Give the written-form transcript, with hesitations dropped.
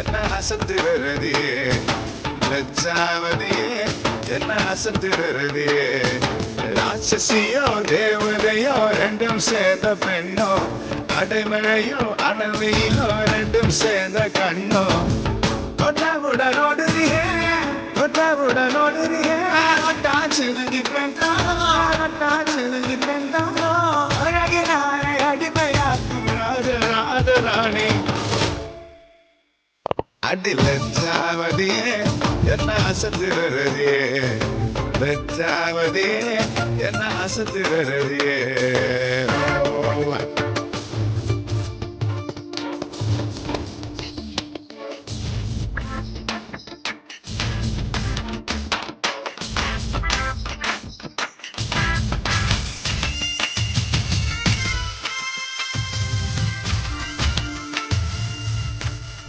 என்ன அசத்து வருதியே லஜ்ஜாவதியே என்ன அசத்து வருதியே ராட்சசியோ தேவதையோ ரெண்டும் சேர்ந்த பெண்ணோ அடைமழையோ அடவையோ ரெண்டும் சேர்ந்த கண்ணோ கொட்டாவுடனோடுறியே கொட்டாவுடனோடுறியே ஒட்டாச்சுதுங்கி பெண்ணோ ஒட்டாச்சுதுங்கி பெண்ணோ அழகினாரை அடிமையாக்கும் ராஜராணி அடி லஜ்ஜாவதியே என்ன அசத்து வருதியே லஜ்ஜாவதியே என்ன அசத்து வருதியே